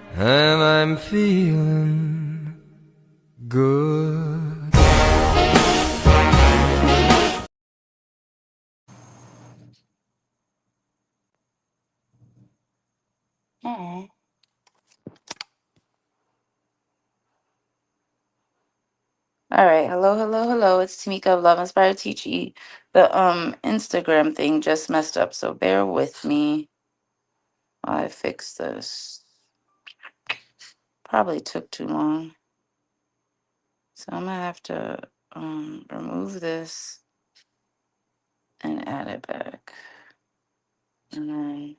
and I'm feeling good. Oh. All right. Hello, hello, hello. It's TeMeka of Love Inspired Teaching. The Instagram thing just messed up, so bear with me while I fix this. Probably took too long. So I'm gonna have to remove this and add it back. And then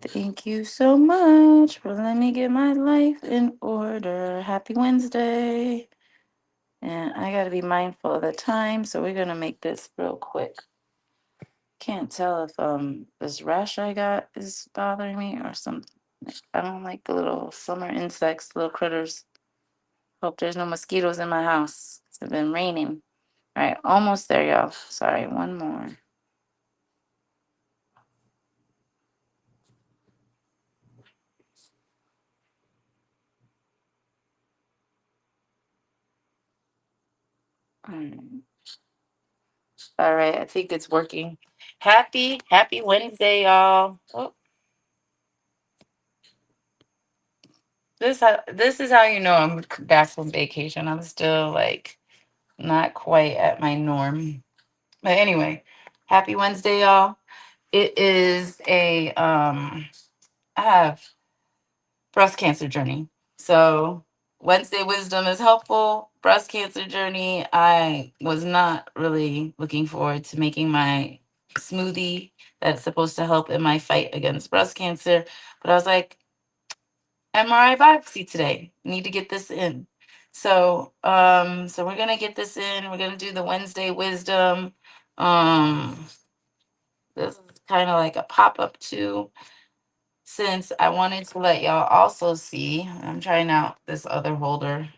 thank you so much for letting me get my life in order. Happy Wednesday. And I gotta be mindful of the time, so we're gonna make this real quick. Can't tell if this rash I got is bothering me or something. I don't like the little summer insects, little critters. Hope there's no mosquitoes in my house. It's been raining. All right, almost there, y'all. Sorry, one more. Mm. All right, I think it's working. Happy Wednesday, y'all. Oh, this is how you know I'm back from vacation. I'm still like not quite at my norm. But anyway, happy Wednesday, y'all. It is a I have breast cancer journey. So Wednesday wisdom is helpful. Breast cancer journey. I was not really looking forward to making my smoothie that's supposed to help in my fight against breast cancer. But I was like, MRI biopsy today. Need to get this in. So we're gonna get this in. We're gonna do the Wednesday wisdom. Um this is kind of like a pop-up too, since I wanted to let y'all also see. I'm trying out this other holder.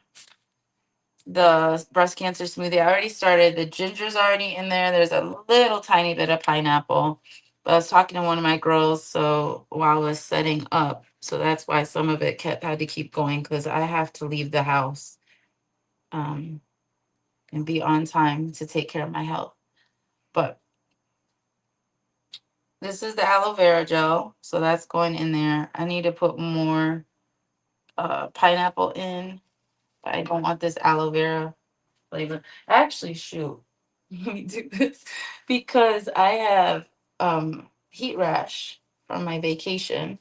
The breast cancer smoothie. I already started. The ginger's already in there. There's a little tiny bit of pineapple. But I was talking to one of my girls so while I was setting up. So that's why some of it had to keep going, because I have to leave the house um, and be on time to take care of my health. But this is the aloe vera gel. So that's going in there. I need to put more pineapple in. But I don't want this aloe vera flavor. Actually, shoot, let me do this because I have heat rash from my vacation.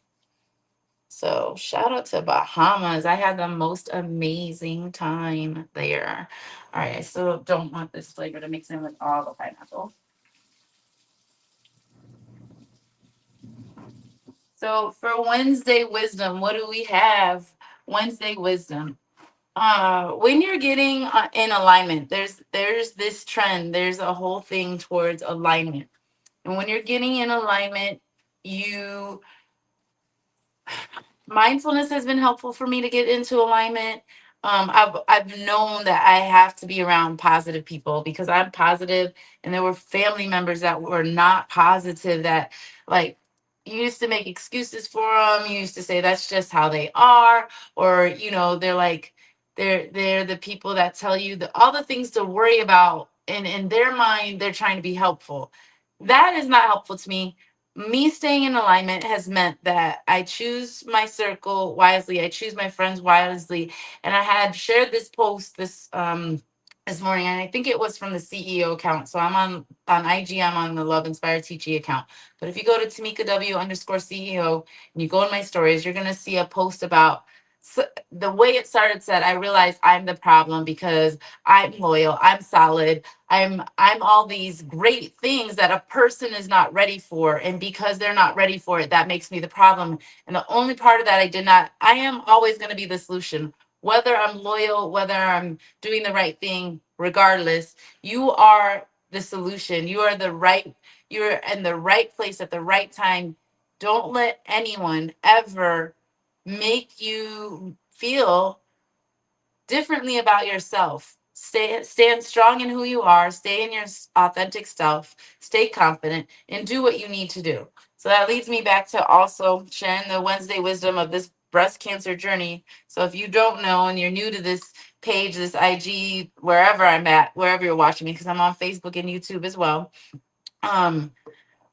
So shout out to Bahamas. I had the most amazing time there. All right, I still don't want this flavor to mix in with all the pineapple. So for Wednesday wisdom, what do we have? Wednesday wisdom. When you're getting in alignment, there's this trend. There's a whole thing towards alignment. And when you're getting in alignment, you mindfulness has been helpful for me to get into alignment. I've known that I have to be around positive people because I'm positive, and there were family members that were not positive that like you used to make excuses for them. You used to say that's just how they are, or they're like they're the people that tell you all the things to worry about, and in their mind they're trying to be helpful. That is not helpful to me. Me staying in alignment has meant that I choose my circle wisely. I choose my friends wisely. And I had shared this post this morning, and I think it was from the CEO account. So I'm on IG, I'm on the Love Inspired Teaching account. But if you go to TeMeka W _CEO and you go in my stories, you're gonna see a post about so the way it started said, I realized I'm the problem because I'm loyal, I'm solid, I'm all these great things that a person is not ready for, and because they're not ready for it, that makes me the problem. And the only part of that I did not, I am always going to be the solution, whether I'm loyal, whether I'm doing the right thing, regardless. You are the solution. You are the right, you're in the right place at the right time. Don't let anyone ever make you feel differently about yourself. Stand strong in who you are, stay in your authentic self, stay confident, and do what you need to do. So that leads me back to also sharing the Wednesday wisdom of this breast cancer journey. So if you don't know and you're new to this page, this IG, wherever I'm at, wherever you're watching me, because I'm on Facebook and YouTube as well.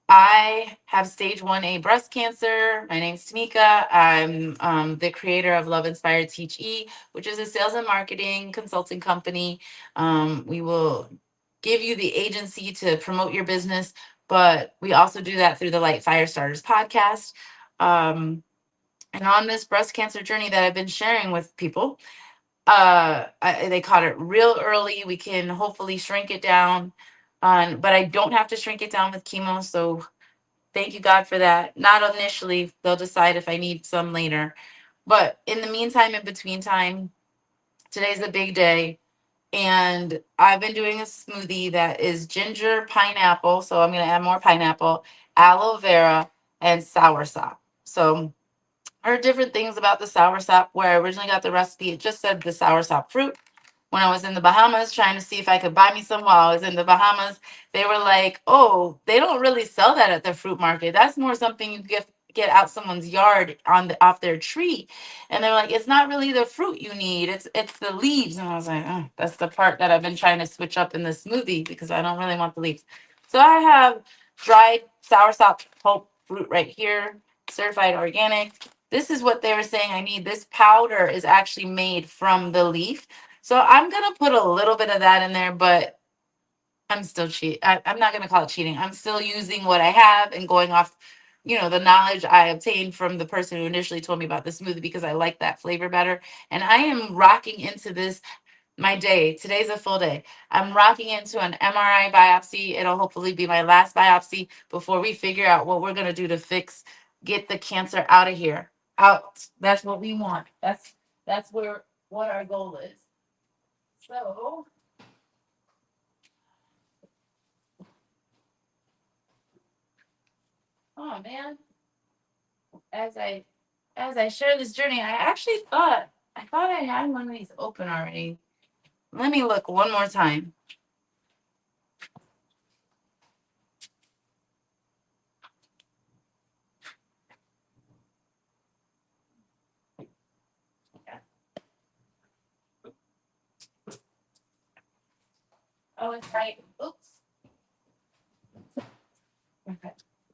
I have stage 1A breast cancer. My name's TeMeka. I'm the creator of Love Inspired Teach E, which is a sales and marketing consulting company. We will give you the agency to promote your business, but we also do that through the Light Fire Starters podcast. And on this breast cancer journey that I've been sharing with people, they caught it real early. We can hopefully shrink it down, but I don't have to shrink it down with chemo. So thank you, God, for that. Not initially. They'll decide if I need some later. But in the meantime, in between time, today's a big day. And I've been doing a smoothie that is ginger, pineapple. So I'm going to add more pineapple, aloe vera, and soursop. So I heard different things about the soursop. Where I originally got the recipe, it just said the soursop fruit. When I was in the Bahamas trying to see if I could buy me some while I was in the Bahamas, they were like, "Oh, they don't really sell that at the fruit market. That's more something you get out someone's yard on the off their tree." And they're like, "It's not really the fruit you need. It's the leaves." And I was like, "Oh, that's the part that I've been trying to switch up in the smoothie because I don't really want the leaves." So I have dried soursop pulp fruit right here, certified organic. This is what they were saying I need. This powder is actually made from the leaf. So I'm gonna put a little bit of that in there, but I'm still I'm not gonna call it cheating. I'm still using what I have and going off, the knowledge I obtained from the person who initially told me about the smoothie because I like that flavor better. And I am rocking into this my day. Today's a full day. I'm rocking into an MRI biopsy. It'll hopefully be my last biopsy before we figure out what we're gonna do to get the cancer out of here. Out. That's what we want. That's what our goal is. So, oh man, as I share this journey, I thought I had one of these open already. Let me look one more time. Oh, it's right. Oops. Okay.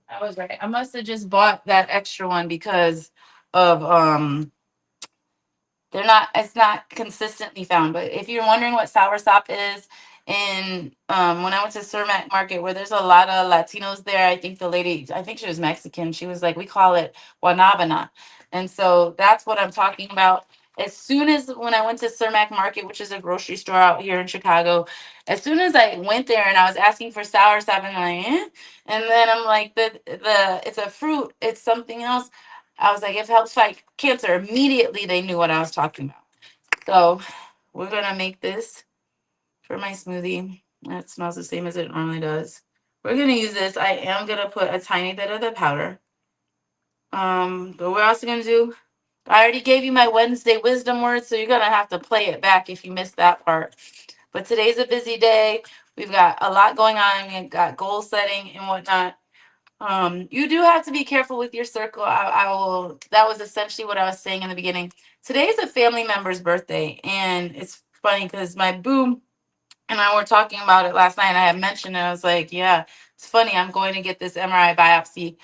I was right. I must have just bought that extra one because of they're not it's not consistently found. But if you're wondering what soursop is, in when I went to Cermak Market where there's a lot of Latinos there, I think she was Mexican. She was like, we call it guanabana. And so that's what I'm talking about. As soon as when I went to Cermak Market, which is a grocery store out here in Chicago, as soon as I went there and I was asking for soursop, and I'm like, eh? And then I'm like, the it's a fruit, it's something else. I was like, it helps fight cancer. Immediately, they knew what I was talking about. So we're gonna make this for my smoothie. It smells the same as it normally does. We're gonna use this. I am gonna put a tiny bit of the powder. But we're also gonna do. I already gave you my Wednesday wisdom words, so you're gonna have to play it back if you missed that part. But today's a busy day. We've got a lot going on. We've got goal setting and whatnot. You do have to be careful with your circle. I will. That was essentially what I was saying in the beginning. Today is a family member's birthday, and it's funny because my boo and I were talking about it last night. And I had mentioned it. I was like, "Yeah, it's funny. I'm going to get this MRI biopsy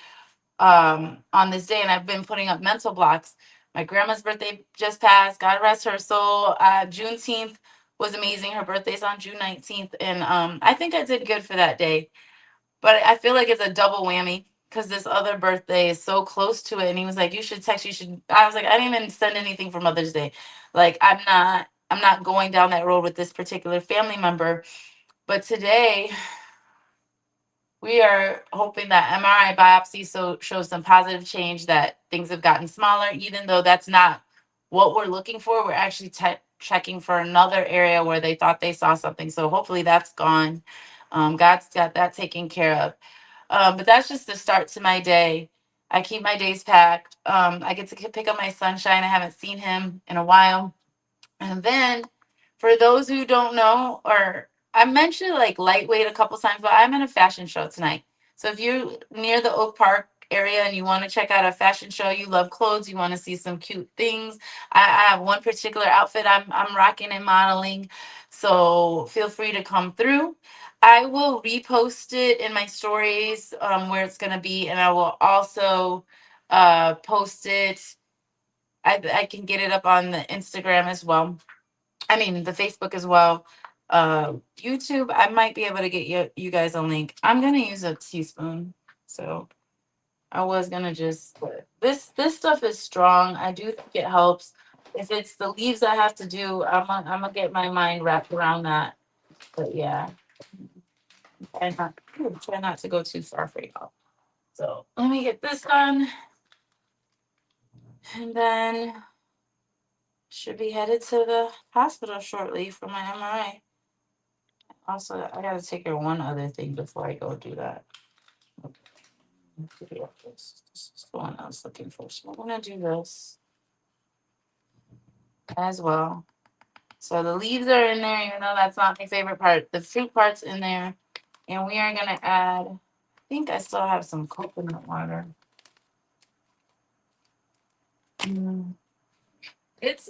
on this day, and I've been putting up mental blocks. My grandma's birthday just passed. God rest her soul. Juneteenth was amazing. Her birthday's on June 19th, and I think I did good for that day. But I feel like it's a double whammy because this other birthday is so close to it. And he was like, you should text, you should. I was like, I didn't even send anything for Mother's Day. Like, I'm not going down that road with this particular family member. But today we are hoping that MRI biopsy shows some positive change, that things have gotten smaller, even though that's not what we're looking for. We're actually checking for another area where they thought they saw something. So hopefully that's gone. God's got that taken care of. But that's just the start to my day. I keep my days packed. I get to pick up my sunshine. I haven't seen him in a while. And then, for those who don't know, or I mentioned like lightweight a couple times, but I'm in a fashion show tonight. So if you're near the Oak Park area and you want to check out a fashion show, you love clothes, you want to see some cute things. I have one particular outfit I'm rocking and modeling. So feel free to come through. I will repost it in my stories, where it's gonna be, and I will also post it. I can get it up on the Instagram as well. I mean, the Facebook as well. YouTube, I might be able to get you guys a link. I'm gonna use a teaspoon, so I was gonna just this stuff is strong. I do think it helps. If it's the leaves I have to do, I'm gonna get my mind wrapped around that. But yeah, try not to go too far for y'all. So let me get this done, and then should be headed to the hospital shortly for my MRI. Also, I gotta take care of one other thing before I go do that. Okay. This is the one I was looking for. So I'm gonna do this as well. So the leaves are in there, even though that's not my favorite part. The fruit part's in there. And we are gonna add, I think I still have some coconut water. It's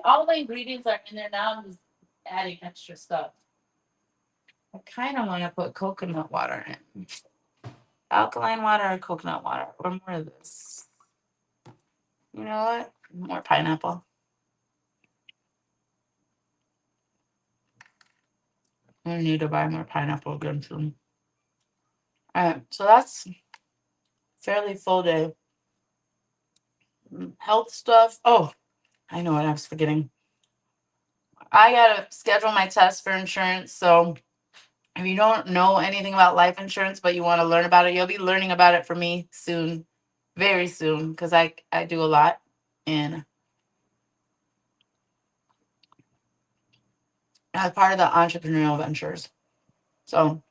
all the ingredients are in there now. I'm just adding extra stuff. I kind of want to put coconut water in. Alkaline water or coconut water, or more of this. You know what? More pineapple. I need to buy more pineapple again soon. Alright, so that's fairly full day. Health stuff. Oh, I know what I was forgetting. I gotta schedule my test for insurance. So if you don't know anything about life insurance, but you want to learn about it, you'll be learning about it from me soon, very soon, because I do a lot. And as part of the entrepreneurial ventures. So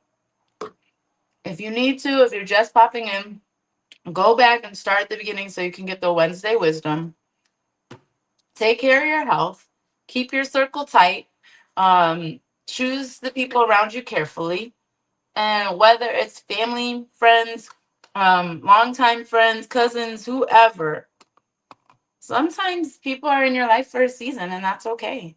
if you need to, if you're just popping in, go back and start at the beginning so you can get the Wednesday wisdom. Take care of your health. Keep your circle tight. Choose the people around you carefully. And whether it's family, friends, longtime friends, cousins, whoever, sometimes people are in your life for a season, and that's okay.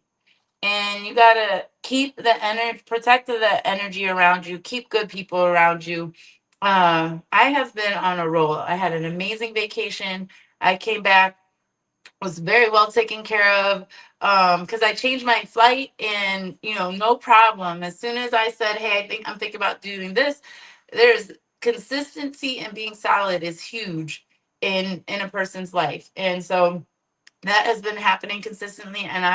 And you gotta keep the energy, protect the energy around you, keep good people around you. I have been on a roll. I had an amazing vacation. I came back, was very well taken care of, because I changed my flight, and no problem. As soon as I said, hey, I'm thinking about doing this, there's consistency, and being solid is huge in a person's life. And so that has been happening consistently, and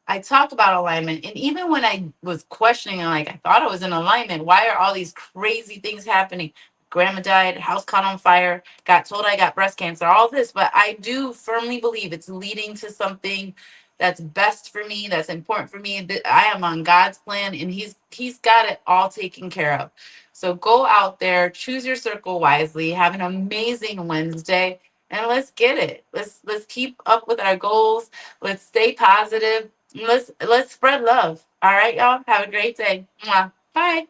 I talk about alignment. And even when I was questioning, like, I thought I was in alignment, why are all these crazy things happening? Grandma died, house caught on fire, got told I got breast cancer, all this. But I do firmly believe it's leading to something that's best for me, that's important for me. That I am on God's plan, and He's got it all taken care of. So go out there, choose your circle wisely, have an amazing Wednesday, and let's get it. Let's keep up with our goals. Let's stay positive. Let's spread love. All right, y'all. Have a great day. Mwah. Bye.